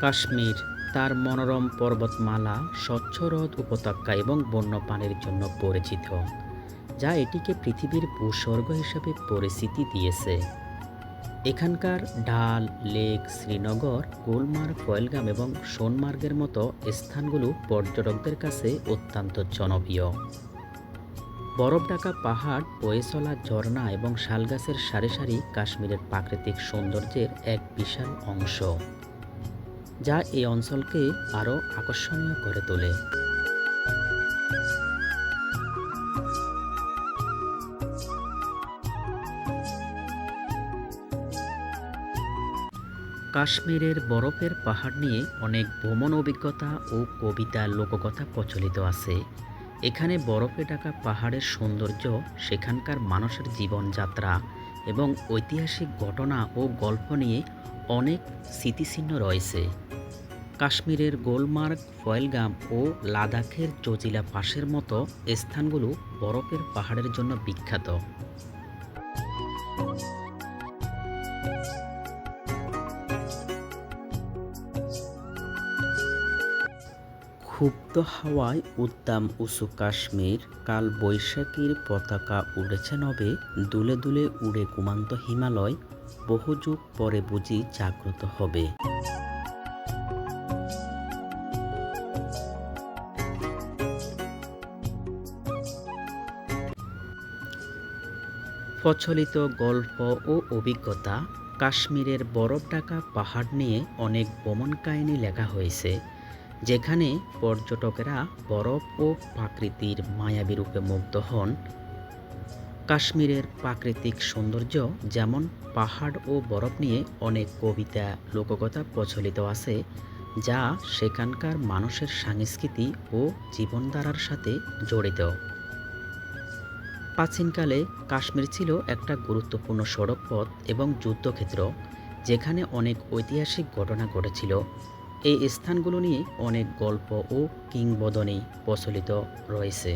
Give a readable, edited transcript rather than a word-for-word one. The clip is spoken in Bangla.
কাশ্মীর তার মনোরম পর্বতমালা, স্বচ্ছ হ্রদ উপত্যকা এবং বন্যপ্রাণীর জন্য পরিচিত, যা এটিকে পৃথিবীর ভূস্বর্গ হিসাবে পরিচিতি দিয়েছে। এখানকার ডাল লেক, শ্রীনগর, গুলমার্গ, পহেলগাম এবং সোনমার্গের মতো স্থানগুলো পর্যটকদের কাছে অত্যন্ত জনপ্রিয়। বরফ ঢাকা পাহাড়, বয়ে চলা ঝর্ণা এবং শালগাছের সারি সারি কাশ্মীরের প্রাকৃতিক সৌন্দর্যের এক বিশাল অংশ, যা এই অঞ্চলকে আরও আকর্ষণীয় করে তোলে। কাশ্মীরের বরফের পাহাড় নিয়ে অনেক ভ্রমণ অভিজ্ঞতা ও কবিতা, লোককথা প্রচলিত আছে। এখানে বরফে ঢাকা পাহাড়ের সৌন্দর্য, সেখানকার মানুষের জীবনযাত্রা এবং ঐতিহাসিক ঘটনা ও গল্প নিয়ে অনেক স্মৃতিচিহ্ন রয়েছে। কাশ্মীরের গুলমার্গ, পহেলগাম ও লাদাখের জজিলা পাসের মতো স্থানগুলো বরফের পাহাড়ের জন্য বিখ্যাত। ক্ষুব্ধ হাওয়ায় উদ্দাম উঁচু কাশ্মীর, কাল বৈশাখীর পতাকা উড়েছে নভে, দুলে দুলে উড়ে ঘুমান্ত হিমালয়, বহু যুগ পরে বুঝি জাগ্রত হবে। প্রচলিত গল্প ও অভিজ্ঞতা। কাশ্মীরের বরফ ঢাকা পাহাড় নিয়ে অনেক ভ্রমণ কাহিনী লেখা হয়েছে, যেখানে পর্যটকেরা বরফ ও প্রকৃতির মায়াবী রূপে মুগ্ধ হন। কাশ্মীরের প্রাকৃতিক সৌন্দর্য, যেমন পাহাড় ও বরফ নিয়ে অনেক কবিতা, লোককথা প্রচলিত আছে, যা সেখানকার মানুষের সংস্কৃতি ও জীবনধারার সাথে জড়িত। প্রাচীনকালে কাশ্মীর ছিল একটা গুরুত্বপূর্ণ সড়ক পথ এবং যুদ্ধক্ষেত্র, যেখানে অনেক ঐতিহাসিক ঘটনা ঘটেছিল। এই স্থানগুলো নিয়ে অনেক গল্প ও কিংবদন্তি প্রচলিত রয়েছে।